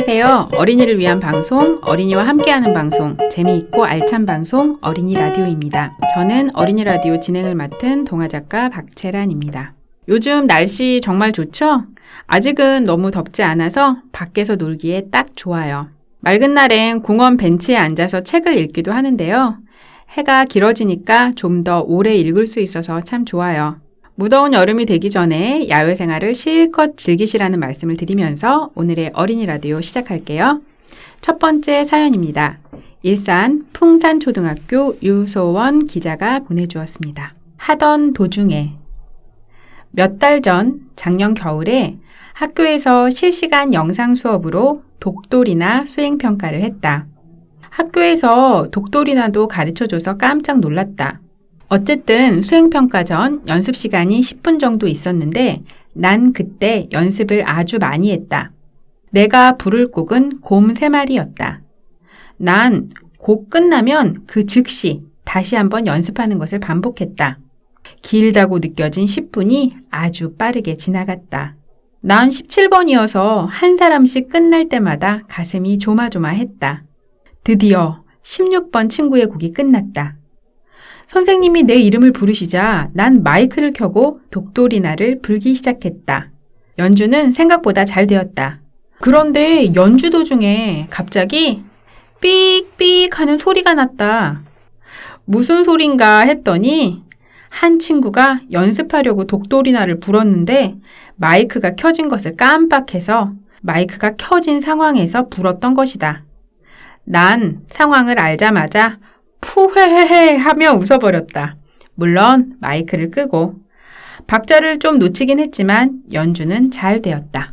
안녕하세요. 어린이를 위한 방송, 어린이와 함께하는 방송, 재미있고 알찬 방송, 어린이 라디오입니다. 저는 어린이 라디오 진행을 맡은 동화작가 박채란입니다. 요즘 날씨 정말 좋죠? 아직은 너무 덥지 않아서 밖에서 놀기에 딱 좋아요. 맑은 날엔 공원 벤치에 앉아서 책을 읽기도 하는데요. 해가 길어지니까 좀 더 오래 읽을 수 있어서 참 좋아요. 무더운 여름이 되기 전에 야외 생활을 실컷 즐기시라는 말씀을 드리면서 오늘의 어린이 라디오 시작할게요. 첫 번째 사연입니다. 일산 풍산초등학교 유소원 기자가 보내주었습니다. 하던 도중에 몇 달 전 작년 겨울에 학교에서 실시간 영상 수업으로 독돌이나 수행평가를 했다. 학교에서 독돌이나도 가르쳐줘서 깜짝 놀랐다. 어쨌든 수행평가 전 연습 시간이 10분 정도 있었는데 난 그때 연습을 아주 많이 했다. 내가 부를 곡은 곰 3마리였다. 난 곡 끝나면 그 즉시 다시 한번 연습하는 것을 반복했다. 길다고 느껴진 10분이 아주 빠르게 지나갔다. 난 17번이어서 한 사람씩 끝날 때마다 가슴이 조마조마했다. 드디어 16번 친구의 곡이 끝났다. 선생님이 내 이름을 부르시자 난 마이크를 켜고 독돌이나를 불기 시작했다. 연주는 생각보다 잘 되었다. 그런데 연주 도중에 갑자기 삑삑 하는 소리가 났다. 무슨 소린가 했더니 한 친구가 연습하려고 독돌이나를 불었는데 마이크가 켜진 것을 깜빡해서 마이크가 켜진 상황에서 불었던 것이다. 난 상황을 알자마자 푸헤헤헤 하며 웃어버렸다. 물론 마이크를 끄고. 박자를 좀 놓치긴 했지만 연주는 잘 되었다.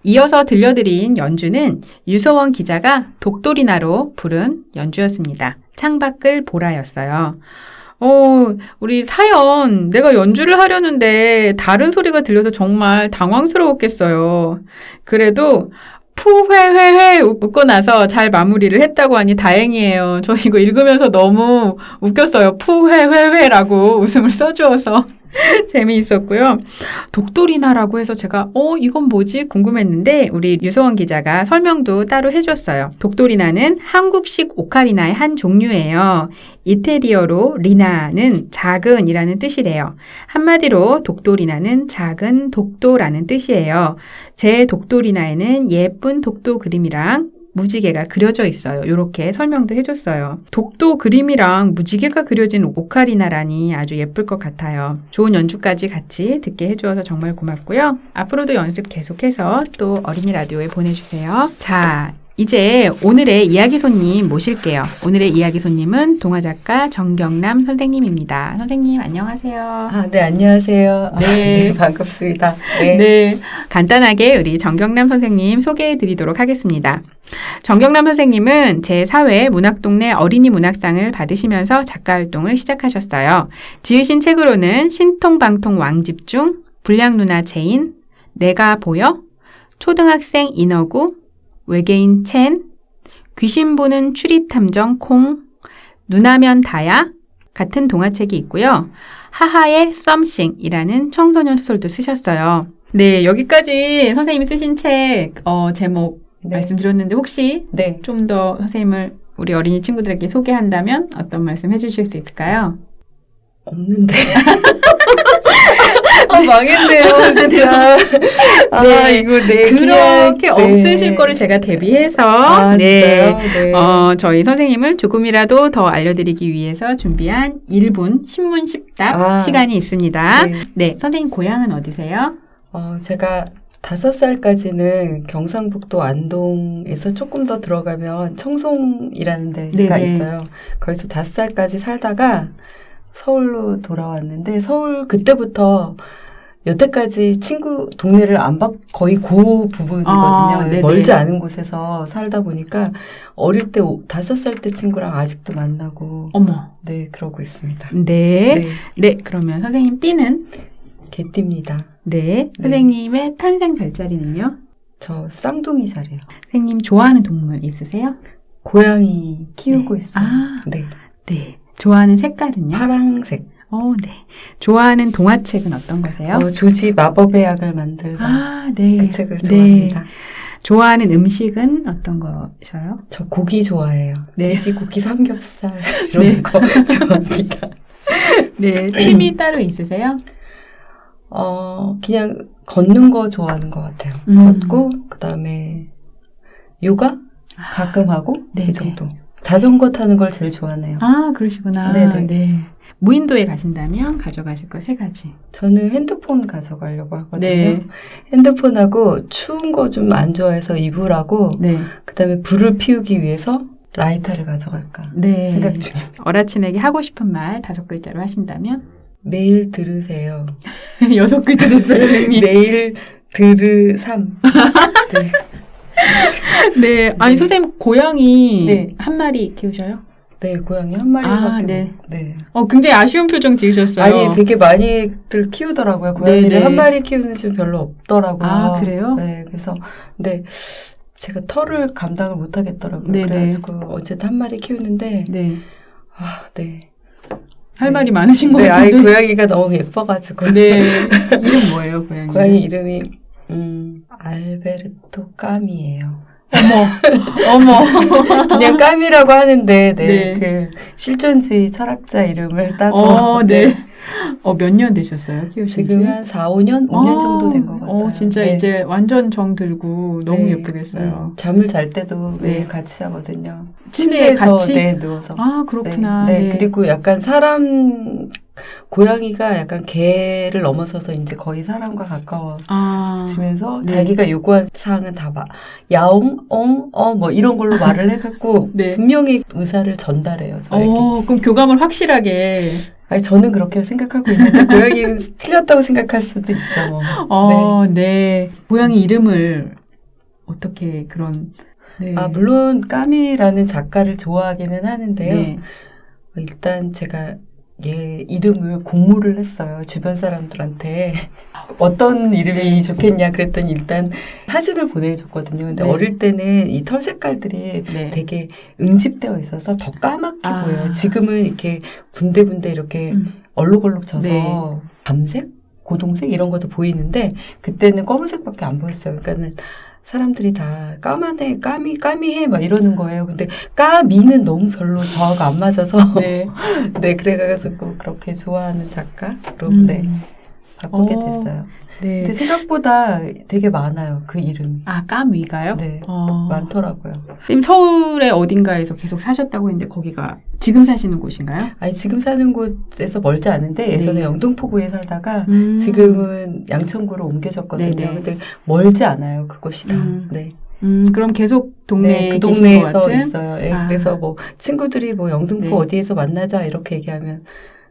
이어서 들려드린 연주는 유소원 기자가 독돌이나로 부른 연주였습니다. 창밖을 보라였어요. 우리 사연, 내가 연주를 하려는데 다른 소리가 들려서 정말 당황스러웠겠어요. 그래도 푸회회회 웃고 나서 잘 마무리를 했다고 하니 다행이에요. 저 이거 읽으면서 너무 웃겼어요. 푸회회회라고 웃음을 써주어서. 재미있었고요. 독돌이나라고 해서 제가 이건 뭐지? 궁금했는데 우리 유소원 기자가 설명도 따로 해줬어요. 독돌이나는 한국식 오카리나의 한 종류예요. 이태리어로 리나는 작은이라는 뜻이래요. 한마디로 독돌이나는 작은 독도라는 뜻이에요. 제 독돌이나에는 예쁜 독도 그림이랑 무지개가 그려져 있어요. 이렇게 설명도 해줬어요. 독도 그림이랑 무지개가 그려진 오카리나라니 아주 예쁠 것 같아요. 좋은 연주까지 같이 듣게 해주어서 정말 고맙고요. 앞으로도 연습 계속해서 또 어린이 라디오에 보내주세요. 자, 이제 오늘의 이야기 손님 모실게요. 오늘의 이야기 손님은 동화작가 정경남 선생님입니다. 선생님 안녕하세요. 네, 안녕하세요. 네, 반갑습니다. 네, 간단하게 우리 정경남 선생님 소개해드리도록 하겠습니다. 정경남 선생님은 제4회 문학동네 어린이 문학상을 받으시면서 작가활동을 시작하셨어요. 지으신 책으로는 신통방통 왕집중, 불량누나 체인, 내가 보여, 초등학생 인어구, 외계인 첸, 귀신 보는 추리탐정 콩, 누나면 다야 같은 동화책이 있고요. 하하의 썸씽이라는 청소년 소설도 쓰셨어요. 네, 여기까지 선생님이 쓰신 책 제목 말씀드렸는데 혹시 좀 더 선생님을 우리 어린이 친구들에게 소개한다면 어떤 말씀 해주실 수 있을까요? 없는데. 망했네요, 진짜. 네. 이거 네. 그렇게 그냥, 없으실 거를 제가 대비해서 진짜요? 네. 저희 선생님을 조금이라도 더 알려드리기 위해서 준비한 1분 신문 10답 시간이 있습니다. 네. 네, 선생님 고향은 어디세요? 제가 5살까지는 경상북도 안동에서 조금 더 들어가면 청송이라는 데가 있어요. 거기서 5살까지 살다가 서울로 돌아왔는데 서울 그때부터 여태까지 친구 동네를 안 거의 그 부분이거든요. 멀지 않은 곳에서 살다 보니까 어릴 때 5살 때 친구랑 아직도 만나고 네, 그러고 있습니다. 네. 그러면 선생님 띠는? 개띠입니다. 네. 선생님의 탄생 별자리는요? 저 쌍둥이 자리요. 선생님 좋아하는 동물 있으세요? 고양이 키우고 있어요. 네. 좋아하는 색깔은요? 파랑색. 네. 좋아하는 동화책은 어떤 거세요? 조지 마법의 약을 만들다. 네. 그 책을 좋아합니다. 좋아하는 음식은 어떤 거셔요? 저 고기 좋아해요. 네. 돼지고기, 삼겹살 이런 거 좋아합니다. 네. 취미 따로 있으세요? 그냥 걷는 거 좋아하는 것 같아요. 걷고 그다음에 요가 가끔 하고 이 정도. 자전거 타는 걸 제일 좋아하네요. 그러시구나. 네. 무인도에 가신다면 가져가실 거 3가지. 저는 핸드폰 가져가려고 하거든요. 네. 핸드폰하고 추운 거 좀 안 좋아해서 이불하고 그다음에 불을 피우기 위해서 라이터를 가져갈까 생각 중입니다. 어라친에게 하고 싶은 말 5글자로 하신다면? 매일 들으세요. 6글자 됐어요, 선생님. 매일 들으삼. 네. 네. 아니, 선생님, 고양이 한 마리 키우셔요? 네, 고양이 한 마리밖에 네. 굉장히 아쉬운 표정 지으셨어요. 아니, 되게 많이들 키우더라고요. 고양이를 한 마리 키우는 집 별로 없더라고요. 그래요? 네, 그래서, 제가 털을 감당을 못 하겠더라고요. 그래가지고, 어쨌든 한 마리 키우는데, 할 말이 많으신 것 같은데. 아이, 고양이가 너무 예뻐가지고. 이름 뭐예요, 고양이? 고양이 이름이, 알베르토 까미예요. 어머. 그냥 까미라고 하는데, 그 실존주의 철학자 이름을 따서. 몇 년 되셨어요, 키우신 지? 지금 한 4, 5년? 5년 정도 된 것 같아요. 진짜 이제 완전 정 들고 너무 예쁘겠어요. 잠을 잘 때도 매일 같이 자거든요. 침대에 같이? 누워서. 그렇구나. 그리고 약간 고양이가 약간 개를 넘어서서 이제 거의 사람과 가까워지면서 자기가 요구한 사항은 다 야옹, 뭐 이런 걸로 말을 해갖고 분명히 의사를 전달해요, 저에게. 그럼 교감을 확실하게. 아니, 저는 그렇게 생각하고 있는데, 고양이는 틀렸다고 생각할 수도 있죠, 뭐. 네. 고양이 이름을 어떻게 그런. 물론, 까미라는 작가를 좋아하기는 하는데요. 일단 제가 얘 이름을 공모를 했어요. 주변 사람들한테. 어떤 이름이 좋겠냐 그랬더니 일단 사진을 보내줬거든요. 근데 어릴 때는 이 털 색깔들이 되게 응집되어 있어서 더 까맣게 보여요. 지금은 이렇게 군데군데 이렇게 얼룩얼룩 져서 밤색? 고동색? 이런 것도 보이는데 그때는 검은색밖에 안 보였어요. 그러니까는 사람들이 다 까만해, 까미해 막 이러는 거예요. 근데 까미는 너무 별로 저하고 안 맞아서 그래가지고 그렇게 좋아하는 작가로 바꾸게 됐어요. 근데 생각보다 되게 많아요. 그 이름. 까미가요? 네. 많더라고요. 지금 서울의 어딘가에서 계속 사셨다고 했는데 거기가 지금 사시는 곳인가요? 아니, 지금 사는 곳에서 멀지 않은데 예전에 영등포구에 살다가 지금은 양천구로 옮겨졌거든요. 근데 멀지 않아요. 그곳이 다. 그럼 계속 동네에 그 동네에서 있어요. 그래서 뭐 친구들이 뭐 영등포 어디에서 만나자 이렇게 얘기하면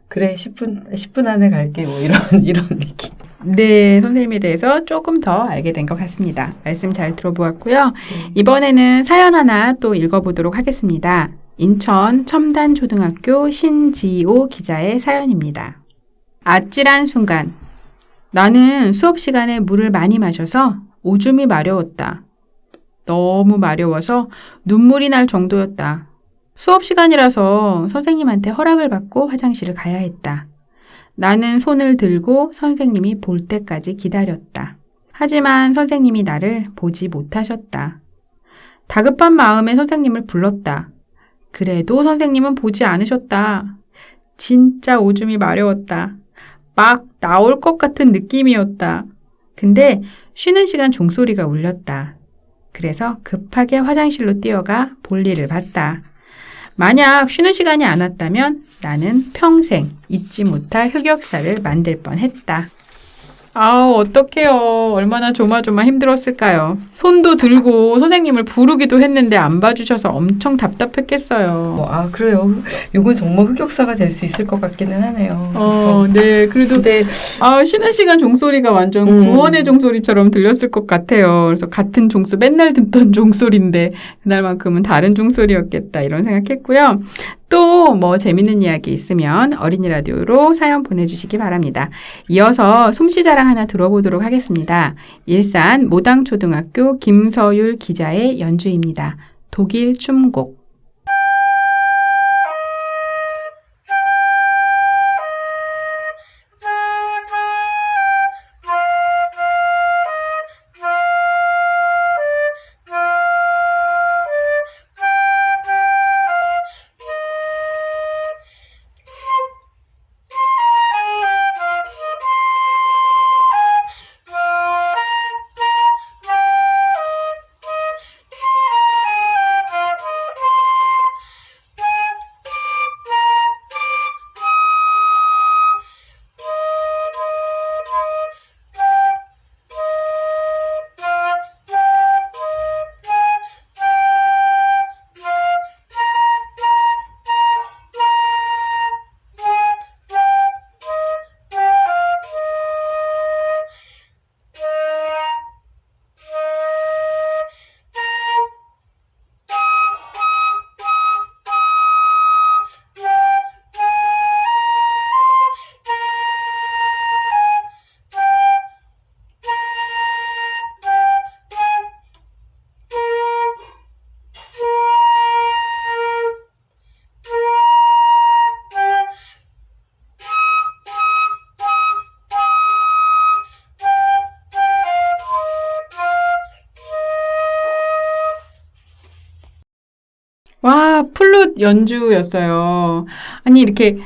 그래 10분 안에 갈게 뭐 이런 얘기. 네, 선생님에 대해서 조금 더 알게 된 것 같습니다. 말씀 잘 들어보았고요. 이번에는 사연 하나 또 읽어보도록 하겠습니다. 인천 첨단초등학교 신지호 기자의 사연입니다. 아찔한 순간. 나는 수업 시간에 물을 많이 마셔서 오줌이 마려웠다. 너무 마려워서 눈물이 날 정도였다. 수업 시간이라서 선생님한테 허락을 받고 화장실을 가야 했다. 나는 손을 들고 선생님이 볼 때까지 기다렸다. 하지만 선생님이 나를 보지 못하셨다. 다급한 마음에 선생님을 불렀다. 그래도 선생님은 보지 않으셨다. 진짜 오줌이 마려웠다. 막 나올 것 같은 느낌이었다. 근데 쉬는 시간 종소리가 울렸다. 그래서 급하게 화장실로 뛰어가 볼일을 봤다. 만약 쉬는 시간이 안 왔다면 나는 평생 잊지 못할 흑역사를 만들 뻔했다. 아우, 어떡해요. 얼마나 조마조마 힘들었을까요. 손도 들고 선생님을 부르기도 했는데 안 봐주셔서 엄청 답답했겠어요. 그래요. 이건 정말 흑역사가 될 수 있을 것 같기는 하네요. 네. 그래도 쉬는 시간 종소리가 완전 구원의 종소리처럼 들렸을 것 같아요. 그래서 같은 종소, 맨날 듣던 종소리인데 그날만큼은 다른 종소리였겠다 이런 생각했고요. 또 뭐 재밌는 이야기 있으면 어린이 라디오로 사연 보내주시기 바랍니다. 이어서 솜씨자랑 하나 들어보도록 하겠습니다. 일산 모당초등학교 김서율 기자의 연주입니다. 독일 춤곡. 와, 플룻 연주였어요. 아니, 이렇게,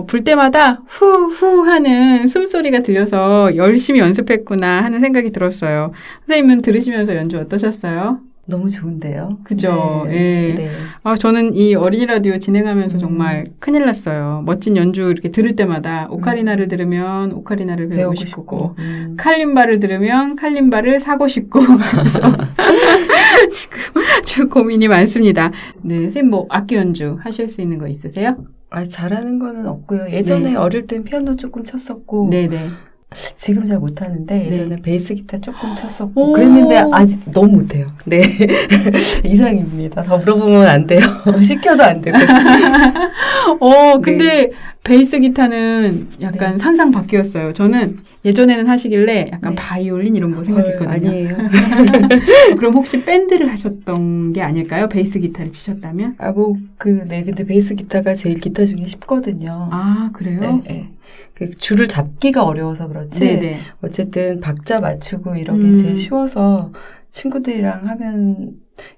불 때마다 후후 하는 숨소리가 들려서 열심히 연습했구나 하는 생각이 들었어요. 선생님은 들으시면서 연주 어떠셨어요? 너무 좋은데요. 그죠? 네. 예. 네. 저는 이 어린이 라디오 진행하면서 정말 큰일 났어요. 멋진 연주 이렇게 들을 때마다 오카리나를 들으면 오카리나를 배우고 싶고, 칼림바를 들으면 칼림바를 사고 싶고, 그래서 지금 고민이 많습니다. 네, 선생님 뭐 악기 연주 하실 수 있는 거 있으세요? 잘하는 거는 없고요. 예전에 어릴 땐 피아노 조금 쳤었고, 네네. 지금 잘 못하는데 예전에 베이스 기타 조금 쳤었고 그랬는데 아직 너무 못해요. 네. 이상입니다. 더 물어보면 안 돼요. 시켜도 안 되고. 근데 베이스 기타는 약간 상상 밖이었어요. 저는 예전에는 하시길래 약간 바이올린 이런 거 생각했거든요. 아니에요. 그럼 혹시 밴드를 하셨던 게 아닐까요? 베이스 기타를 치셨다면? 근데 베이스 기타가 제일 기타 중에 쉽거든요. 아, 그래요? 네. 그 줄을 잡기가 어려워서 그렇지. 네네. 어쨌든 박자 맞추고 이런 게 제일 쉬워서 친구들이랑 하면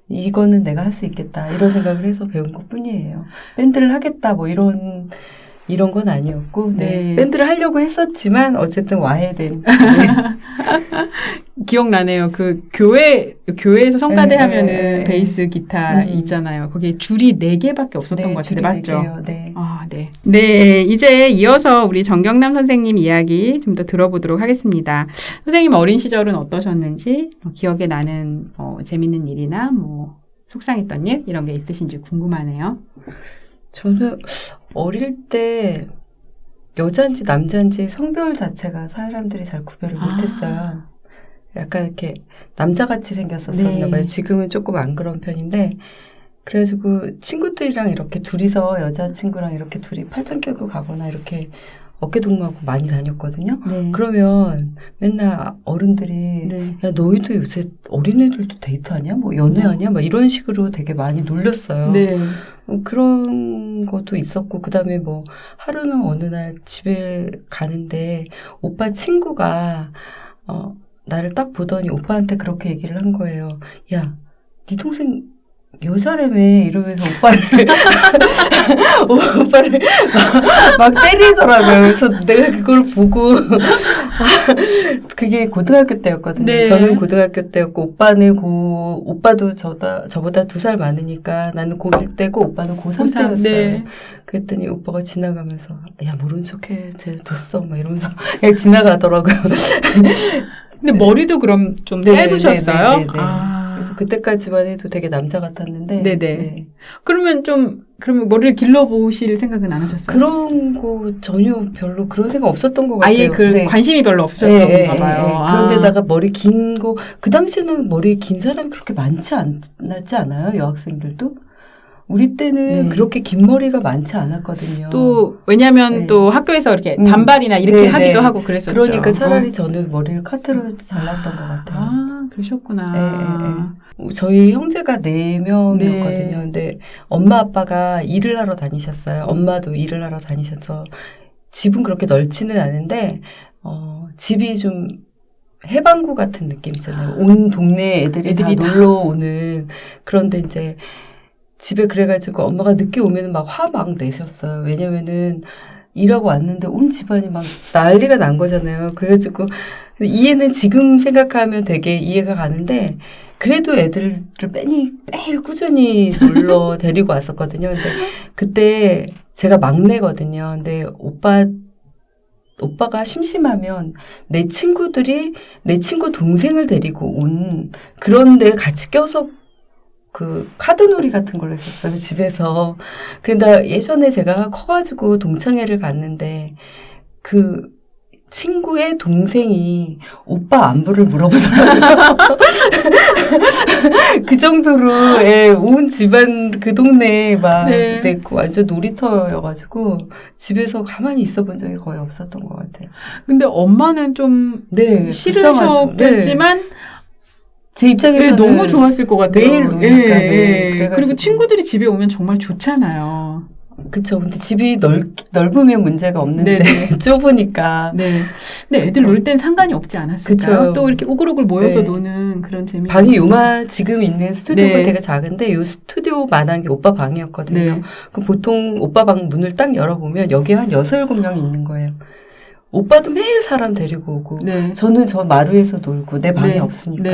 이거는 내가 할 수 있겠다 이런 생각을 해서 배운 것 뿐이에요. 밴드를 하겠다 뭐 이런 건 아니었고 네. 밴드를 하려고 했었지만 어쨌든 와해된. 기억나네요. 그 교회에서 성가대 하면은 베이스 기타 있잖아요. 거기에 줄이 4개밖에 없었던 것 같은데 맞죠? 4개요. 네. 네. 네, 이제 이어서 우리 정경남 선생님 이야기 좀 더 들어보도록 하겠습니다. 선생님 어린 시절은 어떠셨는지 기억에 나는 재밌는 일이나 뭐 속상했던 일 이런 게 있으신지 궁금하네요. 저는 어릴 때 여자인지 남자인지 성별 자체가 사람들이 잘 구별을 못했어요. 약간 이렇게 남자같이 생겼었나 봐요. 지금은 조금 안 그런 편인데 그래가지고 친구들이랑 이렇게 둘이서 여자친구랑 이렇게 둘이 팔짱 껴고 가거나 이렇게 어깨동무하고 많이 다녔거든요. 네. 그러면 맨날 어른들이 야 너희도 요새 어린애들도 데이트하냐? 뭐 연애하냐? 막 이런 식으로 되게 많이 놀렸어요. 네. 그런 것도 있었고 그다음에 뭐 하루는 어느 날 집에 가는데 오빠 친구가 나를 딱 보더니 오빠한테 그렇게 얘기를 한 거예요. 야, 네 동생 여자라며 이러면서 오빠를 막 때리더라고요. 그래서 내가 그걸 보고 그게 고등학교 때였거든요. 네. 저는 고등학교 때였고 오빠도 저보다 2살 많으니까 나는 고1 때고 오빠는 고3 때였어요. 네. 그랬더니 오빠가 지나가면서 야 모른 척해 됐어 막 이러면서 그냥 지나가더라고요. 근데 머리도 그럼 좀 네, 짧으셨어요? 네. 그래서 그때까지만 해도 되게 남자 같았는데. 네네. 네. 그러면 머리를 길러보실 생각은 안 하셨어요? 그런 거 전혀 별로 그런 생각 없었던 것 같아요. 아예 네. 관심이 별로 없으셨던가 봐요. 그런데다가 머리 긴 거, 그 당시에는 머리 긴 사람이 그렇게 많지 않아요? 여학생들도? 우리 때는 그렇게 긴 머리가 많지 않았거든요. 또 왜냐면 또 학교에서 이렇게 단발이나 이렇게 하기도 하고 그랬었죠. 그러니까 차라리 저는 머리를 카트로 잘랐던 것 같아요. 아, 그러셨구나. 저희 형제가 4명이었거든요. 근데 엄마 아빠가 일을 하러 다니셨어요. 엄마도 일을 하러 다니셔서 집은 그렇게 넓지는 않은데 집이 좀 해방구 같은 느낌이잖아요. 온 동네 애들이 다 놀러 오는. 그런데 이제 집에 그래가지고 엄마가 늦게 오면은 막 화 막 내셨어요. 왜냐면은 일하고 왔는데 온 집안이 막 난리가 난 거잖아요. 그래가지고 이해는 지금 생각하면 되게 이해가 가는데 그래도 애들을 매일 꾸준히 놀러 데리고 왔었거든요. 근데 그때 제가 막내거든요. 근데 오빠가 심심하면 내 친구 동생을 데리고 온 그런 데 같이 껴서 그 카드놀이 같은 걸 했었어요, 집에서. 그런데 예전에 제가 커가지고 동창회를 갔는데 그 친구의 동생이 오빠 안부를 물어보더라고요. 그 정도로 온 집안 그 동네에 막 완전 놀이터여가지고 집에서 가만히 있어 본 적이 거의 없었던 것 같아요. 근데 엄마는 좀 싫으셨겠지만 제 입장에서는 너무 좋았을 것 같아요. 매일 노니까. 그리고 친구들이 집에 오면 정말 좋잖아요. 그쵸. 근데 집이 넓으면 문제가 없는데 좁으니까. 네. 근데 애들 놀 땐 상관이 없지 않았을까요? 그쵸. 또 이렇게 오글오글 모여서 노는 그런 재미. 방이 지금 있는 스튜디오가 되게 작은데 요 스튜디오만한 게 오빠 방이었거든요. 그럼 보통 오빠 방 문을 딱 열어보면 여기에 한 6, 7명이 있는 거예요. 오빠도 매일 사람 데리고 오고 저는 저 마루에서 놀고 내 방이 없으니까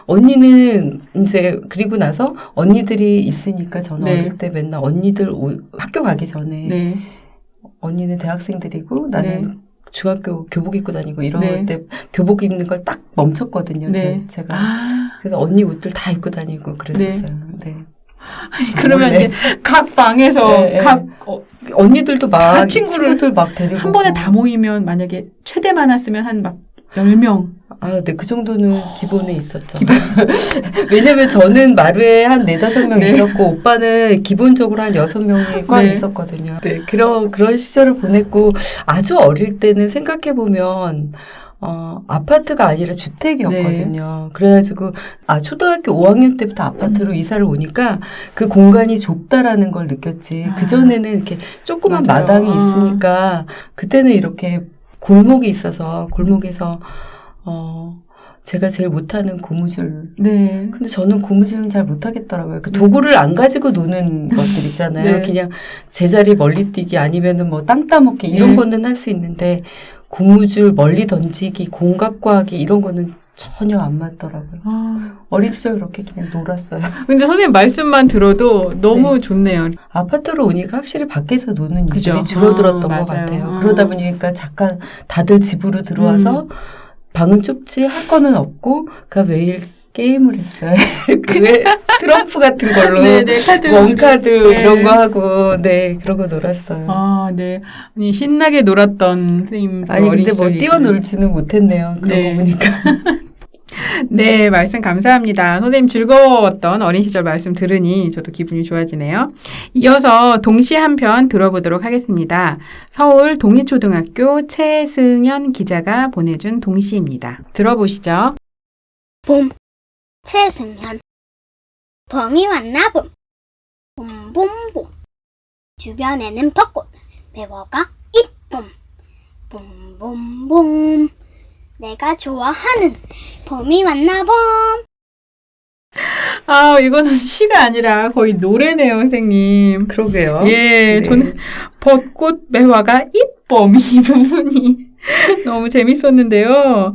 언니는 이제 그리고 나서 언니들이 있으니까 저는 어릴 때 맨날 언니들 학교 가기 전에 언니는 대학생들이고 나는 중학교 교복 입고 다니고 이럴 때 교복 입는 걸 딱 멈췄거든요. 제가 그래서 언니 옷들 다 입고 다니고 그랬었어요. 그러면 이제 각 방에서 언니들도 막 친구들 막 데리고 한 번에 다 모이면 만약에 최대 많았으면 한 막 10명. 네, 그 정도는 기본에 있었죠. 왜냐면 저는 마루에 한 4, 5명 있었고, 오빠는 기본적으로 한 6명이 꽉 있었거든요. 그런 시절을 보냈고, 아주 어릴 때는 생각해보면, 아파트가 아니라 주택이었거든요. 그래가지고, 초등학교 5학년 때부터 아파트로 이사를 오니까 그 공간이 좁다라는 걸 느꼈지. 그전에는 이렇게 조그만 마당이 있으니까, 그때는 이렇게 골목이 있어서, 골목에서, 제가 제일 못하는 고무줄. 근데 저는 고무줄은 잘 못하겠더라고요. 그 도구를 안 가지고 노는 것들 있잖아요. 그냥 제자리 멀리 뛰기 아니면은 뭐 땅 따먹기 이런 거는 할 수 있는데, 고무줄 멀리 던지기, 공 갖고 하기 이런 거는 전혀 안 맞더라고요. 어린 시절 그렇게 그냥 놀았어요. 근데 선생님 말씀만 들어도 너무 좋네요. 아파트로 오니까 확실히 밖에서 노는 일들이 줄어들었던 것 같아요. 그러다 보니까 잠깐 다들 집으로 들어와서 방은 좁지 할 거는 없고 그러니까 매일 게임을 했어요. 그 트럼프 같은 걸로 카드. 원카드 이런 거 하고 그러고 놀았어요. 아니 신나게 놀았던 선생님. 아니 근데 뭐 뛰어놀지는 못했네요. 그러고 보니까. 네, 말씀 감사합니다. 선생님 즐거웠던 어린 시절 말씀 들으니 저도 기분이 좋아지네요. 이어서 동시 한 편 들어보도록 하겠습니다. 서울 동희초등학교 최승현 기자가 보내준 동시입니다. 들어보시죠. 봄, 최승현. 봄이 왔나 봄. 봄봄봄. 주변에는 벚꽃, 배워가 이쁨. 봄봄봄. 내가 좋아하는 봄이 왔나 봄. 아, 이거는 시가 아니라 거의 노래네요, 선생님. 그러게요. 예, 네. 저는 벚꽃 매화가 이쁨 이 부분이 너무 재밌었는데요.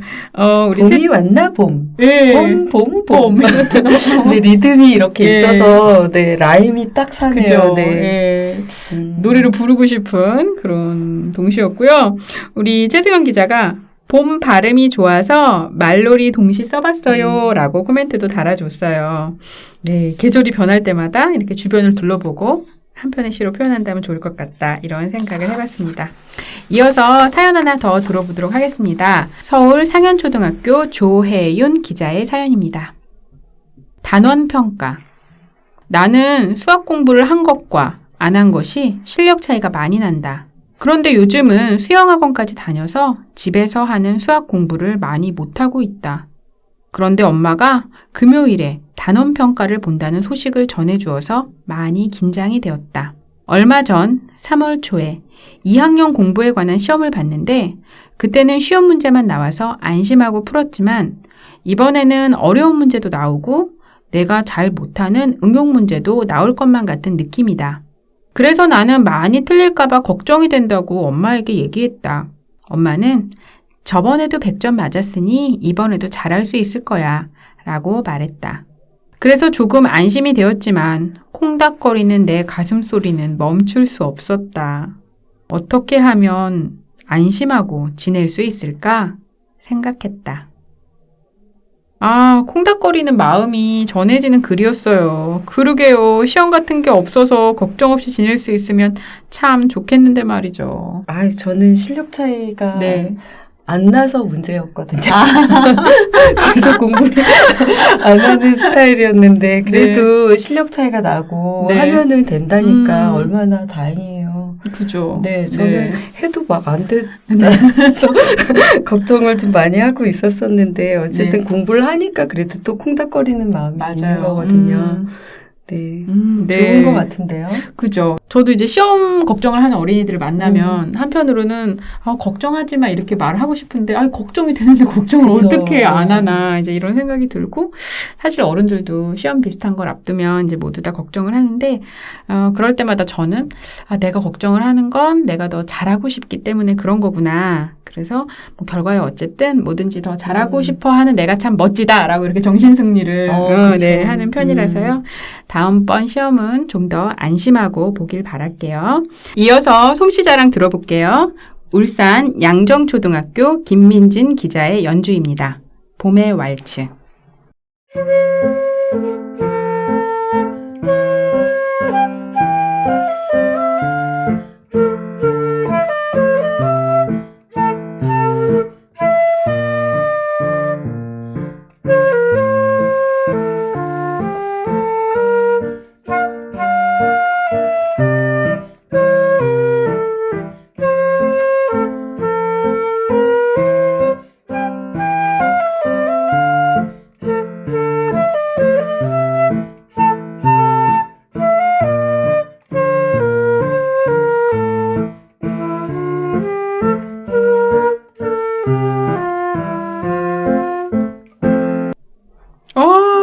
우리 봄이 왔나 봄. 예. 봄. 봄. 이것도 너무 네, 리듬이 이렇게 예. 있어서 네, 라임이 딱 사네요. 그죠. 네. 예. 음. 노래로 부르고 싶은 그런 동시였고요. 우리 최승현 기자가 봄 발음이 좋아서 말놀이 동시 써봤어요. 라고 코멘트도 달아줬어요. 네, 계절이 변할 때마다 이렇게 주변을 둘러보고 한 편의 시로 표현한다면 좋을 것 같다. 이런 생각을 해봤습니다. 이어서 사연 하나 더 들어보도록 하겠습니다. 서울 상현초등학교 조혜윤 기자의 사연입니다. 단원평가. 나는 수학 공부를 한 것과 안 한 것이 실력 차이가 많이 난다. 그런데 요즘은 수영학원까지 다녀서 집에서 하는 수학 공부를 많이 못하고 있다. 그런데 엄마가 금요일에 단원평가를 본다는 소식을 전해주어서 많이 긴장이 되었다. 얼마 전 3월 초에 2학년 공부에 관한 시험을 봤는데 그때는 쉬운 문제만 나와서 안심하고 풀었지만 이번에는 어려운 문제도 나오고 내가 잘 못하는 응용 문제도 나올 것만 같은 느낌이다. 그래서 나는 많이 틀릴까봐 걱정이 된다고 엄마에게 얘기했다. 엄마는 저번에도 100점 맞았으니 이번에도 잘할 수 있을 거야 라고 말했다. 그래서 조금 안심이 되었지만 콩닥거리는 내 가슴 소리는 멈출 수 없었다. 어떻게 하면 안심하고 지낼 수 있을까 생각했다. 아, 콩닥거리는 마음이 전해지는 글이었어요. 그러게요. 시험 같은 게 없어서 걱정 없이 지낼 수 있으면 참 좋겠는데 말이죠. 아, 저는 실력 차이가 네. 안 나서 문제였거든요. 그래서 공부를 안 하는 스타일이었는데 그래도 실력 차이가 나고 네. 하면은 된다니까 얼마나 다행이에요. 그죠. 네, 저는 네. 해도 막 안 돼서 걱정을 좀 많이 하고 있었었는데 어쨌든 네. 공부를 하니까 그래도 또 콩닥거리는 마음이 있는 맞아요. 거거든요. 네, 네. 좋은 것 같은데요. 그죠. 저도 이제 시험 걱정을 하는 어린이들을 만나면 한편으로는 걱정하지 마 이렇게 말하고 싶은데 걱정이 되는데 걱정을 그쵸. 어떻게 안 하나 이제 이런 생각이 들고 사실 어른들도 시험 비슷한 걸 앞두면 이제 모두 다 걱정을 하는데 그럴 때마다 저는 내가 걱정을 하는 건 내가 더 잘하고 싶기 때문에 그런 거구나. 그래서 뭐 결과에 어쨌든 뭐든지 더 잘하고 싶어 하는 내가 참 멋지다라고 이렇게 정신승리를 네, 하는 편이라서요. 다음번 시험은 좀 더 안심하고 보길 바랄게요. 이어서 솜씨 자랑 들어볼게요. 울산 양정초등학교 김민진 기자의 연주입니다. 봄의 왈츠.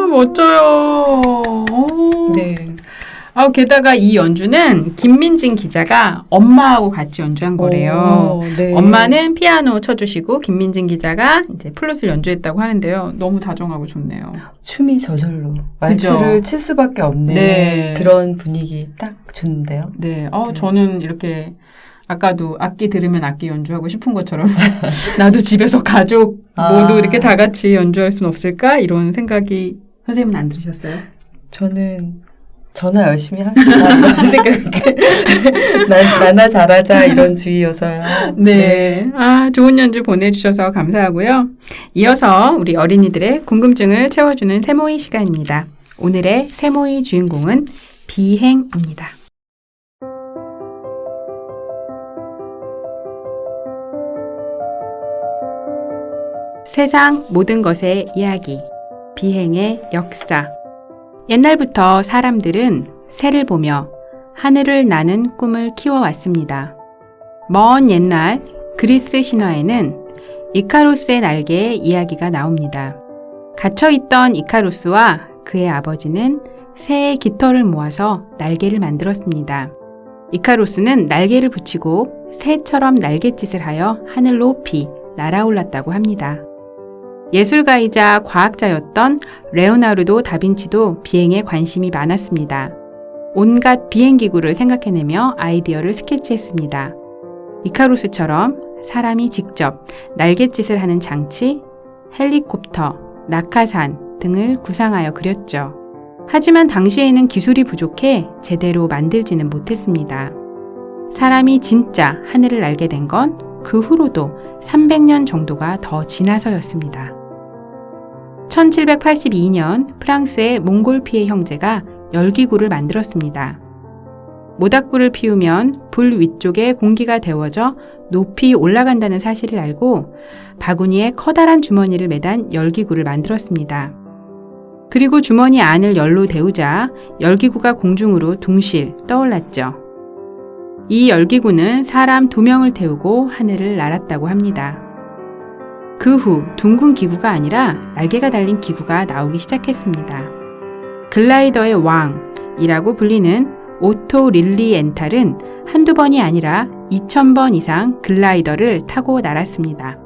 멋져요. 네. 게다가 이 연주는 김민진 기자가 엄마하고 같이 연주한 거래요. 네. 엄마는 피아노 쳐주시고 김민진 기자가 이제 플룻을 연주했다고 하는데요. 너무 다정하고 좋네요. 춤이 저절로 왈츠를 칠 수밖에 없는 네. 그런 분위기 딱 주는데요. 네. 저는 이렇게 아까도 악기 들으면 악기 연주하고 싶은 것처럼 나도 집에서 가족 모두 이렇게 다 같이 연주할 수는 없을까? 이런 생각이 선생님은 안 들으셨어요? 저는 전화 열심히 합시다 이런 생각. 나나 잘하자 이런 주의여서요. 네. 좋은 연주 보내주셔서 감사하고요. 이어서 우리 어린이들의 궁금증을 채워주는 세모이 시간입니다. 오늘의 세모이 주인공은 비행입니다. 세상 모든 것의 이야기, 비행의 역사. 옛날부터 사람들은 새를 보며 하늘을 나는 꿈을 키워왔습니다. 먼 옛날 그리스 신화에는 이카루스의 날개의 이야기가 나옵니다. 갇혀있던 이카루스와 그의 아버지는 새의 깃털을 모아서 날개를 만들었습니다. 이카루스는 날개를 붙이고 새처럼 날갯짓을 하여 하늘 높이 날아올랐다고 합니다. 예술가이자 과학자였던 레오나르도 다빈치도 비행에 관심이 많았습니다. 온갖 비행기구를 생각해내며 아이디어를 스케치했습니다. 이카루스처럼 사람이 직접 날갯짓을 하는 장치, 헬리콥터, 낙하산 등을 구상하여 그렸죠. 하지만 당시에는 기술이 부족해 제대로 만들지는 못했습니다. 사람이 진짜 하늘을 날게 된 건 그 후로도 300년 정도가 더 지나서였습니다. 1782년 프랑스의 몽골피의 형제가 열기구를 만들었습니다. 모닥불을 피우면 불 위쪽에 공기가 데워져 높이 올라간다는 사실을 알고 바구니에 커다란 주머니를 매단 열기구를 만들었습니다. 그리고 주머니 안을 열로 데우자 열기구가 공중으로 둥실 떠올랐죠. 이 열기구는 사람 2명을 태우고 하늘을 날았다고 합니다. 그 후 둥근 기구가 아니라 날개가 달린 기구가 나오기 시작했습니다. 글라이더의 왕이라고 불리는 오토 릴리엔탈은 한두 번이 아니라 2000번 이상 글라이더를 타고 날았습니다.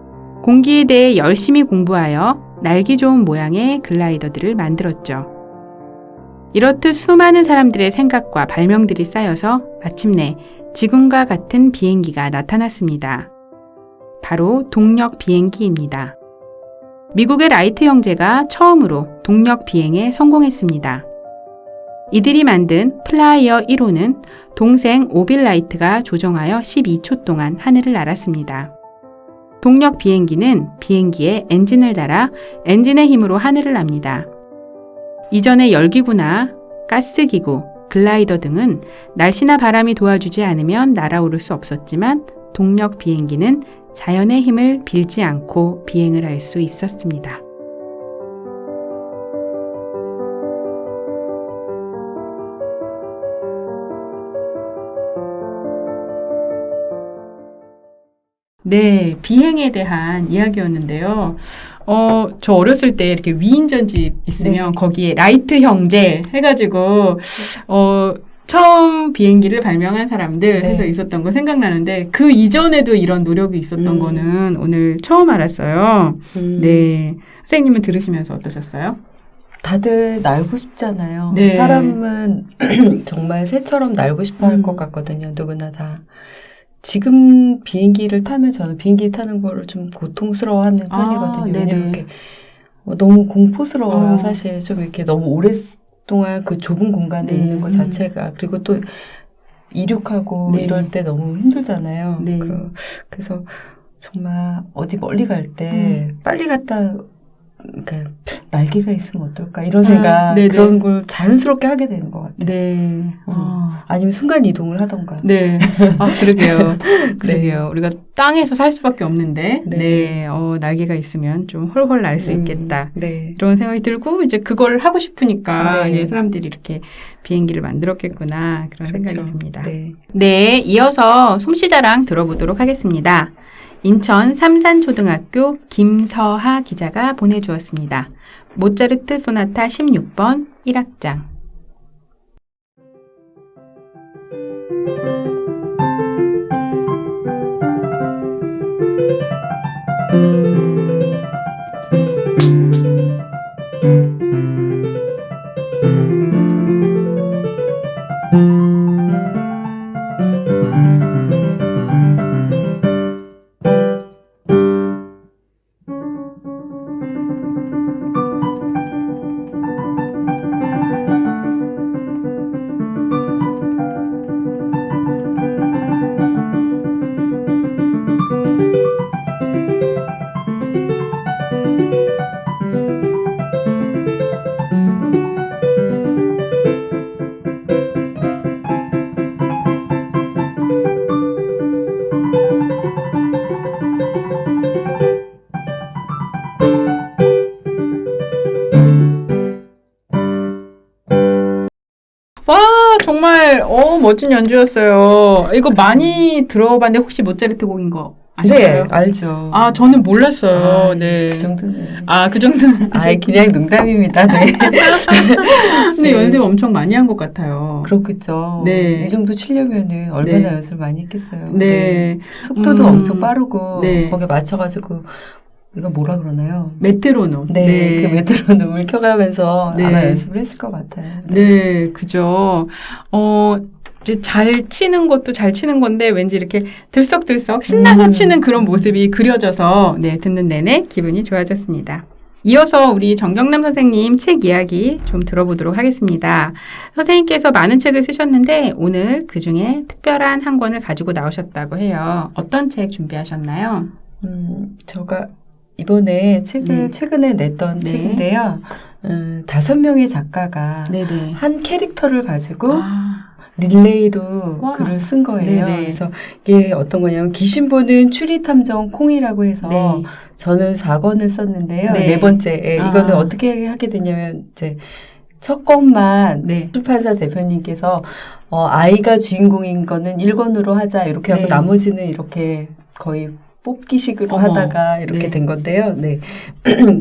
공기에 대해 열심히 공부하여 날기 좋은 모양의 글라이더들을 만들었죠. 이렇듯 수많은 사람들의 생각과 발명들이 쌓여서 마침내 지금과 같은 비행기가 나타났습니다. 바로 동력 비행기입니다. 미국의 라이트 형제가 처음으로 동력 비행에 성공했습니다. 이들이 만든 플라이어 1호는 동생 오빌 라이트가 조정하여 12초 동안 하늘을 날았습니다. 동력 비행기는 비행기에 엔진을 달아 엔진의 힘으로 하늘을 납니다. 이전의 열기구나 가스기구, 글라이더 등은 날씨나 바람이 도와주지 않으면 날아오를 수 없었지만 동력 비행기는 자연의 힘을 빌지 않고 비행을 할 수 있었습니다. 네, 비행에 대한 이야기였는데요. 저 어렸을 때 이렇게 위인전집 있으면 거기에 라이트 형제 해가지고, 처음 비행기를 발명한 사람들 해서 있었던 거 생각나는데, 그 이전에도 이런 노력이 있었던 거는 오늘 처음 알았어요. 네. 선생님은 들으시면서 어떠셨어요? 다들 날고 싶잖아요. 네. 사람은 정말 새처럼 날고 싶어 할 것 같거든요. 누구나 다. 지금 비행기를 타면 저는 비행기 타는 거를 좀 고통스러워하는 편이거든요. 왜냐면 이렇게 너무 공포스러워요. 사실 좀 이렇게 너무 오랫동안 그 좁은 공간에 있는 것 자체가. 그리고 또 이륙하고 이럴 때 너무 힘들잖아요. 네. 그래서 정말 어디 멀리 갈 때 빨리 갔다 그러니까 날개가 있으면 어떨까 이런 생각 그런 걸 자연스럽게 하게 되는 것 같아요. 네. 아니면 순간 이동을 하던가. 네. 그러게요. 그러게요. 우리가 땅에서 살 수밖에 없는데, 날개가 있으면 좀 홀홀 날 수 있겠다. 이런 생각이 들고, 이제 그걸 하고 싶으니까, 사람들이 이렇게 비행기를 만들었겠구나. 그런 생각이 듭니다. 네. 이어서 솜씨자랑 들어보도록 하겠습니다. 인천 삼산초등학교 김서하 기자가 보내주었습니다. 모차르트 소나타 16번 1악장. 정말 멋진 연주였어요. 이거 많이 들어봤는데 혹시 모차르트 곡인 거 아셨어요? 네, 알죠. 아, 저는 몰랐어요. 아, 네. 그 정도는. 아, 그 정도는. 아, 그냥 농담입니다. 네. 근데 네. 연습 엄청 많이 한 것 같아요. 그렇겠죠. 네. 이 정도 치려면은 얼마나 네. 연습을 많이 했겠어요. 네. 속도도 엄청 빠르고 네. 거기에 맞춰가지고 이거 뭐라 그러나요? 메트로놈. 네, 그 메트로놈을 켜가면서 네. 아마 연습을 했을 것 같아요. 네, 그죠. 이제 잘 치는 것도 잘 치는 건데 왠지 이렇게 들썩들썩 신나서 치는 그런 모습이 그려져서 네, 듣는 내내 기분이 좋아졌습니다. 이어서 우리 정경남 선생님 책 이야기 좀 들어보도록 하겠습니다. 선생님께서 많은 책을 쓰셨는데 오늘 그중에 특별한 한 권을 가지고 나오셨다고 해요. 어떤 책 준비하셨나요? 제가 이번에 책을 네. 최근에 냈던 네. 책인데요. 5명의 작가가 네네. 한 캐릭터를 가지고 아, 릴레이로 와. 글을 쓴 거예요. 네네. 그래서 이게 어떤 거냐면 귀신 보는 추리탐정 콩이라고 해서 네. 저는 4권을 썼는데요. 네. 네 번째. 아. 이거는 어떻게 하게 되냐면 이제 첫 권만 네. 출판사 대표님께서 아이가 주인공인 거는 1권으로 하자 이렇게 하고 네. 나머지는 이렇게 거의 뽑기식으로 어머. 하다가 이렇게 네. 된 건데요. 네.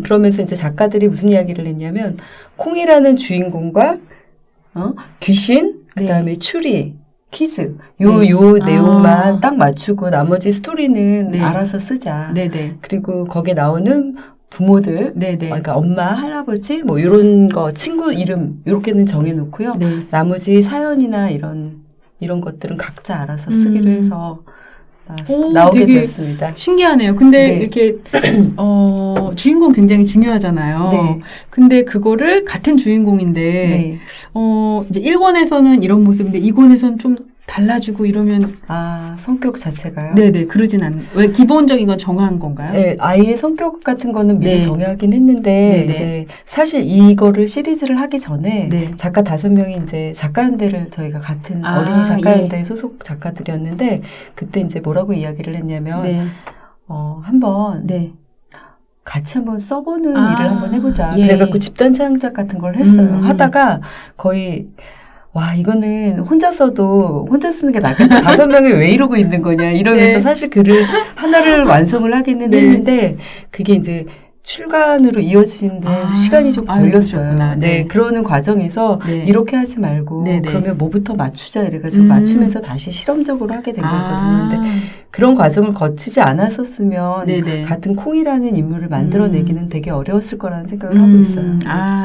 그러면서 이제 작가들이 무슨 이야기를 했냐면 콩이라는 주인공과 귀신 그다음에 추리 퀴즈 요 네. 내용만 딱 맞추고 나머지 스토리는 네. 알아서 쓰자. 네네. 그리고 거기에 나오는 부모들 네네. 그러니까 엄마, 할아버지 뭐 이런 거 친구 이름 이렇게는 정해놓고요. 네. 나머지 사연이나 이런 것들은 각자 알아서 쓰기로 해서 오, 나오게 되게 되었습니다. 신기하네요. 근데 네. 이렇게 주인공 굉장히 중요하잖아요. 네. 근데 그거를 같은 주인공인데 네. 이제 1권에서는 이런 모습인데 2권에서는 좀 달라지고 이러면 성격 자체가요? 네네 그러진 왜 기본적인 건 정한 건가요? 네, 아이의 성격 같은 거는 미리 네. 정하긴 했는데 네네. 이제 사실 이거를 시리즈를 하기 전에 네. 작가 5명이 이제 작가연대를 저희가 같은 어린이 작가연대 소속 작가들이었는데 그때 이제 뭐라고 이야기를 했냐면 네. 한번 네. 같이 한번 써보는 일을 한번 해보자. 예. 그래갖고 집단 창작 같은 걸 했어요. 하다가 거의 와 이거는 혼자 써도 혼자 쓰는 게 낫겠다. 5명이 왜 이러고 있는 거냐 이러면서 네. 사실 글을 하나를 완성을 하기는 네. 했는데 그게 이제 출간으로 이어지는데 시간이 좀 걸렸어요. 그러셨구나. 네. 네. 그러는 과정에서 네. 이렇게 하지 말고 네네. 그러면 뭐부터 맞추자 이래가지고 맞추면서 다시 실험적으로 하게 된 거거든요. 근데 그런 과정을 거치지 않았었으면 네네. 같은 콩이라는 인물을 만들어내기는 되게 어려웠을 거라는 생각을 하고 있어요.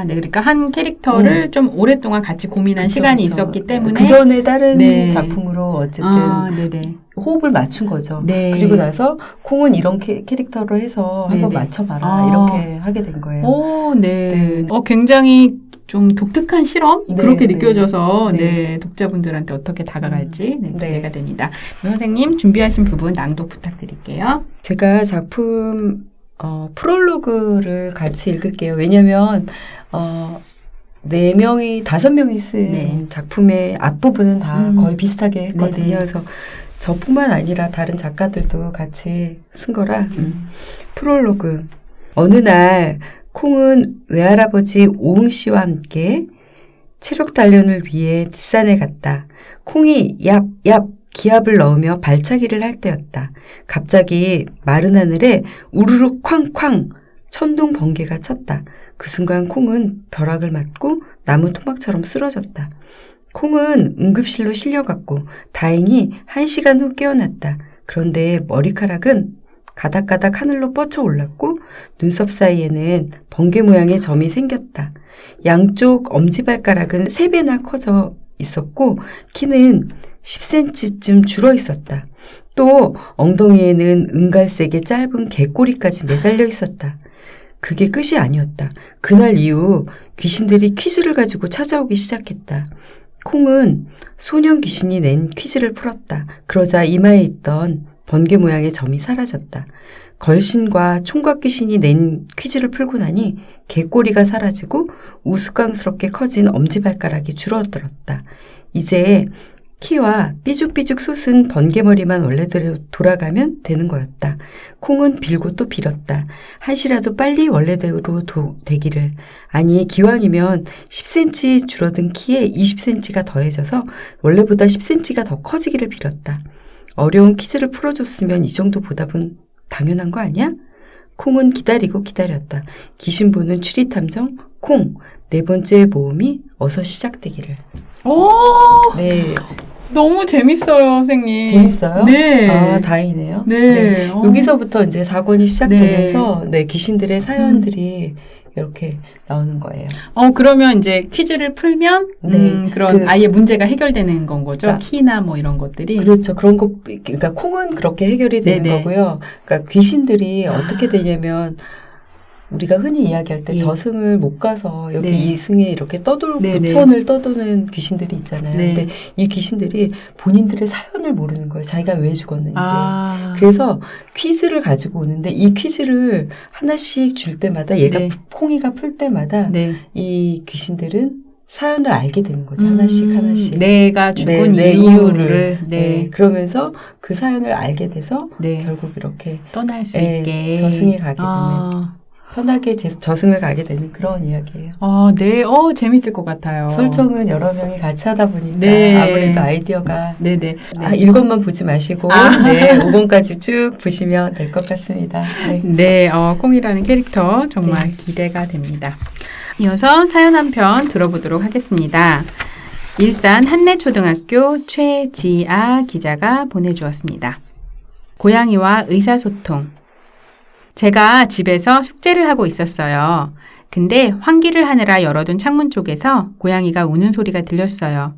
네, 그러니까 한 캐릭터를 좀 오랫동안 같이 고민한 그쵸, 시간이 그쵸. 있었기 때문에 그 전에 다른 네. 작품으로 어쨌든 네네. 호흡을 맞춘 거죠. 네. 그리고 나서 콩은 이런 캐릭터로 해서 한번 네네. 맞춰봐라 이렇게 하게 된 거예요. 오, 네. 네. 굉장히 좀 독특한 실험? 네, 그렇게 네. 느껴져서, 네. 네, 독자분들한테 어떻게 다가갈지, 네, 네. 기대가 됩니다. 선생님, 준비하신 부분 낭독 부탁드릴게요. 제가 작품, 프롤로그를 같이 읽을게요. 왜냐면, 5명이 쓴 네. 작품의 앞부분은 다 거의 비슷하게 했거든요. 네네. 그래서 저뿐만 아니라 다른 작가들도 같이 쓴 거라, 프롤로그. 어느 날, 콩은 외할아버지 오흥 씨와 함께 체력 단련을 위해 뒷산에 갔다. 콩이 얍얍 기압을 넣으며 발차기를 할 때였다. 갑자기 마른 하늘에 우르르 쾅쾅 천둥 번개가 쳤다. 그 순간 콩은 벼락을 맞고 나무 토막처럼 쓰러졌다. 콩은 응급실로 실려갔고 다행히 1시간 후 깨어났다. 그런데 머리카락은 가닥가닥 하늘로 뻗쳐 올랐고 눈썹 사이에는 번개 모양의 점이 생겼다. 양쪽 엄지발가락은 3배나 커져 있었고 키는 10cm쯤 줄어 있었다. 또 엉덩이에는 은갈색의 짧은 개꼬리까지 매달려 있었다. 그게 끝이 아니었다. 그날 이후 귀신들이 퀴즈를 가지고 찾아오기 시작했다. 콩은 소년 귀신이 낸 퀴즈를 풀었다. 그러자 이마에 있던 번개 모양의 점이 사라졌다. 걸신과 총각 귀신이 낸 퀴즈를 풀고 나니 개꼬리가 사라지고 우스꽝스럽게 커진 엄지발가락이 줄어들었다. 이제 키와 삐죽삐죽 솟은 번개머리만 원래대로 돌아가면 되는 거였다. 콩은 빌고 또 빌었다. 한시라도 빨리 원래대로 되기를. 아니 기왕이면 10cm 줄어든 키에 20cm가 더해져서 원래보다 10cm가 더 커지기를 빌었다. 어려운 퀴즈를 풀어줬으면 이 정도 보답은 당연한 거 아니야? 콩은 기다리고 기다렸다. 귀신보는 추리탐정 콩. 네 번째 모험이 어서 시작되기를. 오, 네. 너무 재밌어요, 선생님. 재밌어요? 네. 아, 다행이네요. 네. 여기서부터 이제 사건이 시작되면서 네, 귀신들의 사연들이 이렇게 나오는 거예요. 그러면 이제 퀴즈를 풀면 그런 아예 문제가 해결되는 건 거죠. 그러니까, 키나 뭐 이런 것들이. 그렇죠. 그런 거 그러니까 콩은 그렇게 해결이 되는 네네. 거고요. 그러니까 귀신들이 어떻게 되냐면 우리가 흔히 이야기할 때 예. 저승을 못 가서 여기 네. 이승에 이렇게 네네. 부천을 떠도는 귀신들이 있잖아요. 네. 근데 이 귀신들이 본인들의 사연을 모르는 거예요. 자기가 왜 죽었는지. 아. 그래서 퀴즈를 가지고 오는데 이 퀴즈를 하나씩 줄 때마다 얘가 네. 콩이가 풀 때마다 네. 이 귀신들은 사연을 알게 되는 거죠. 하나씩 하나씩. 내가 죽은 내 이유를. 네. 그러면서 그 사연을 알게 돼서 네. 결국 이렇게 떠날 수 네, 있게. 저승에 가게 되는. 편하게 저승을 가게 되는 그런 이야기예요. 네. 재밌을 것 같아요. 설정은 여러 명이 같이 하다 보니까 네. 아무래도 아이디어가 네네. 아, 1권만 보지 마시고 네, 5권까지 쭉 보시면 될 것 같습니다. 네. 네, 콩이라는 캐릭터 정말 네. 기대가 됩니다. 이어서 사연 한 편 들어보도록 하겠습니다. 일산 한내초등학교 최지아 기자가 보내주었습니다. 고양이와 의사소통. 제가 집에서 숙제를 하고 있었어요. 근데 환기를 하느라 열어둔 창문 쪽에서 고양이가 우는 소리가 들렸어요.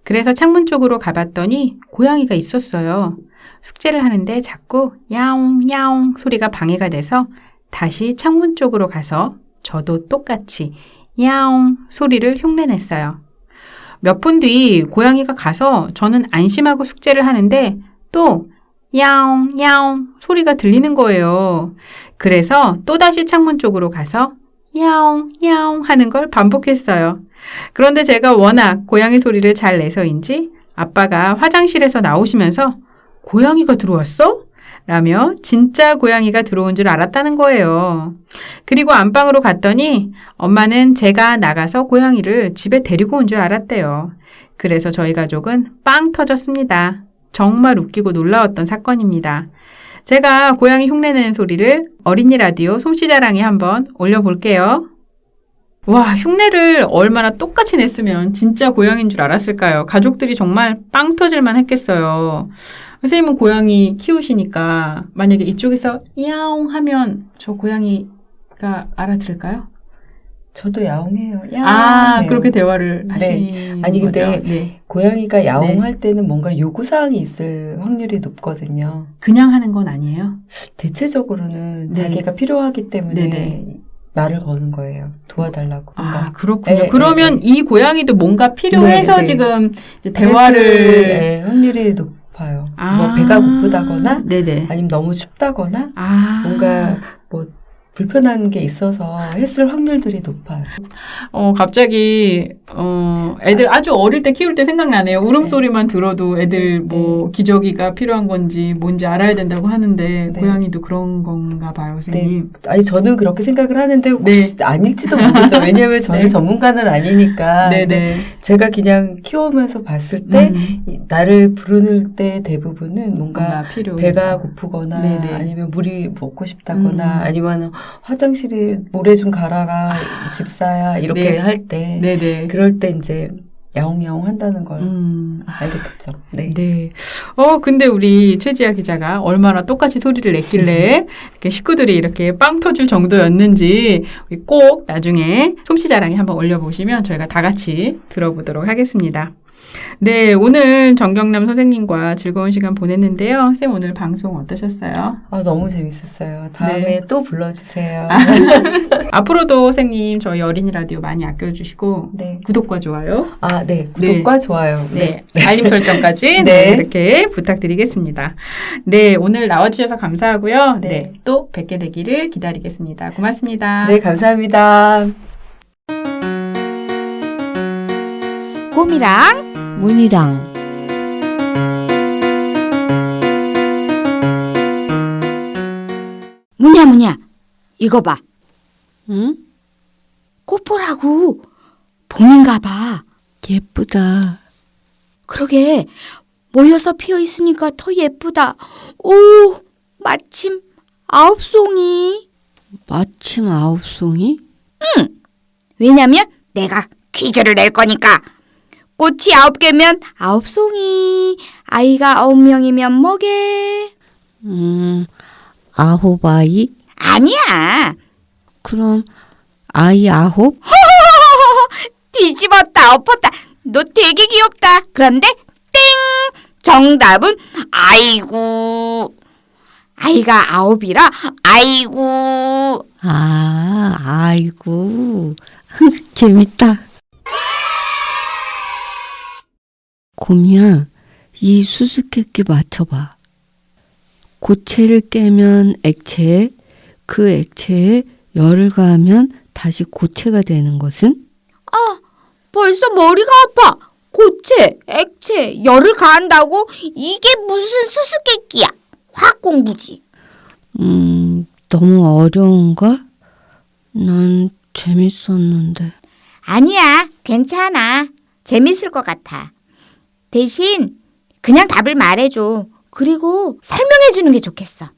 그래서 창문 쪽으로 가봤더니 고양이가 있었어요. 숙제를 하는데 자꾸 야옹 야옹 소리가 방해가 돼서 다시 창문 쪽으로 가서 저도 똑같이 야옹 소리를 흉내냈어요. 몇 분 뒤 고양이가 가서 저는 안심하고 숙제를 하는데 또 야옹 야옹 소리가 들리는 거예요. 그래서 또다시 창문 쪽으로 가서 야옹 야옹 하는 걸 반복했어요. 그런데 제가 워낙 고양이 소리를 잘 내서인지 아빠가 화장실에서 나오시면서 고양이가 들어왔어? 라며 진짜 고양이가 들어온 줄 알았다는 거예요. 그리고 안방으로 갔더니 엄마는 제가 나가서 고양이를 집에 데리고 온 줄 알았대요. 그래서 저희 가족은 빵 터졌습니다. 정말 웃기고 놀라웠던 사건입니다. 제가 고양이 흉내내는 소리를 어린이 라디오 솜씨자랑에 한번 올려볼게요. 와, 흉내를 얼마나 똑같이 냈으면 진짜 고양이인 줄 알았을까요? 가족들이 정말 빵 터질만 했겠어요. 선생님은 고양이 키우시니까 만약에 이쪽에서 야옹 하면 저 고양이가 알아들을까요? 저도 야옹해요. 야옹. 네. 그렇게 대화를 네. 하시는 아니 근데 거죠? 네. 고양이가 야옹할 때는 뭔가 요구사항이 있을 확률이 높거든요. 그냥 하는 건 아니에요? 대체적으로는 네. 자기가 필요하기 때문에 네네. 말을 거는 거예요. 도와달라고. 그렇군요. 네, 그러면 이 고양이도 뭔가 필요해서 네, 네. 지금 이제 대화를 네, 확률이 높아요. 뭐 배가 고프다거나 네네. 아니면 너무 춥다거나 뭔가 뭐 불편한 게 있어서 했을 확률들이 높아요. 갑자기 애들 아주 어릴 때 키울 때 생각나네요. 울음소리만 들어도 애들 뭐 기저귀가 필요한 건지 뭔지 알아야 된다고 하는데 네. 고양이도 그런 건가 봐요, 선생님. 네. 아니 저는 그렇게 생각을 하는데 혹시 아닐지도 모르죠. 왜냐하면 저는 네. 전문가는 아니니까. 네네. 제가 그냥 키우면서 봤을 때 나를 부르는 때 대부분은 뭔가 배가 고프거나 네네. 아니면 물이 먹고 싶다거나 아니면 화장실에 물에 좀 갈아라 집사야 이렇게 네. 할 때 네네. 그럴 때 이제 야옹야옹 한다는 걸 알게 됐죠. 네. 네. 근데 우리 최지아 기자가 얼마나 똑같이 소리를 냈길래 이렇게 식구들이 이렇게 빵 터질 정도였는지 꼭 나중에 솜씨자랑에 한번 올려보시면 저희가 다 같이 들어보도록 하겠습니다. 네, 오늘 정경남 선생님과 즐거운 시간 보냈는데요. 선생님 오늘 방송 어떠셨어요? 너무 재밌었어요. 다음에 네. 또 불러주세요. 앞으로도 선생님 저희 어린이 라디오 많이 아껴주시고 네. 구독과 좋아요. 네. 구독과 좋아요. 네. 알림 설정까지 네. 이렇게 부탁드리겠습니다. 네, 오늘 나와주셔서 감사하고요. 네. 네, 또 뵙게 되기를 기다리겠습니다. 고맙습니다. 네, 감사합니다. 곰이랑 문이랑 뭐냐 이거 봐. 응? 꽃 보라고. 봄인가 봐. 예쁘다. 그러게 모여서 피어 있으니까 더 예쁘다. 오, 마침 9송이. 마침 9송이? 왜냐면 내가 퀴즈를 낼 거니까. 꽃이 9개면 9송이. 아이가 9명이면 뭐게? 9아이? 아니야. 그럼 아이 9? 뒤집었다 엎었다. 너 되게 귀엽다. 그런데 땡! 정답은 아이고. 아이가 9이라 아이고. 아이고. 재밌다. 곰이야, 이 수수께끼 맞춰봐. 고체를 깨면 액체, 그 액체에 열을 가하면 다시 고체가 되는 것은? 벌써 머리가 아파. 고체, 액체, 열을 가한다고? 이게 무슨 수수께끼야. 화학 공부지. 너무 어려운가? 난 재밌었는데. 아니야, 괜찮아. 재밌을 것 같아. 대신 그냥 답을 말해줘. 그리고 설명해주는 게 좋겠어.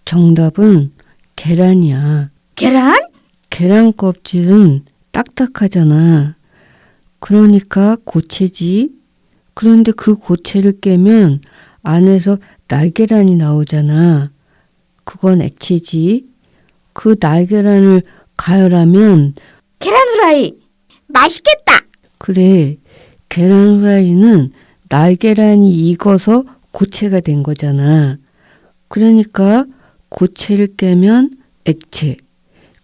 정답은 계란이야. 계란? 계란 껍질은 딱딱하잖아. 그러니까 고체지. 그런데 그 고체를 깨면 안에서 날계란이 나오잖아. 그건 액체지. 그 날계란을 가열하면 계란 후라이. 맛있겠다. 그래. 계란 후라이는 날계란이 익어서 고체가 된 거잖아. 그러니까 고체를 깨면 액체.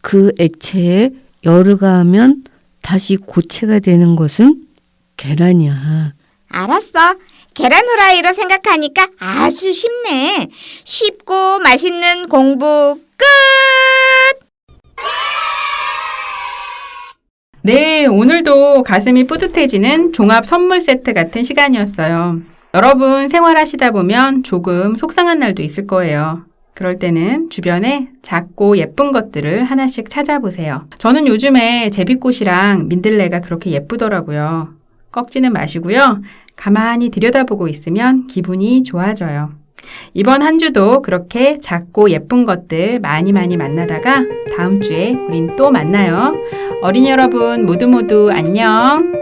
그 액체에 열을 가하면 다시 고체가 되는 것은 계란이야. 알았어. 계란 후라이로 생각하니까 아주 쉽네. 쉽고 맛있는 공부 끝! 네, 오늘도 가슴이 뿌듯해지는 종합 선물 세트 같은 시간이었어요. 여러분 생활하시다 보면 조금 속상한 날도 있을 거예요. 그럴 때는 주변에 작고 예쁜 것들을 하나씩 찾아보세요. 저는 요즘에 제비꽃이랑 민들레가 그렇게 예쁘더라고요. 꺾지는 마시고요. 가만히 들여다보고 있으면 기분이 좋아져요. 이번 한 주도 그렇게 작고 예쁜 것들 많이 만나다가 다음 주에 우린 또 만나요. 어린이 여러분 모두 안녕.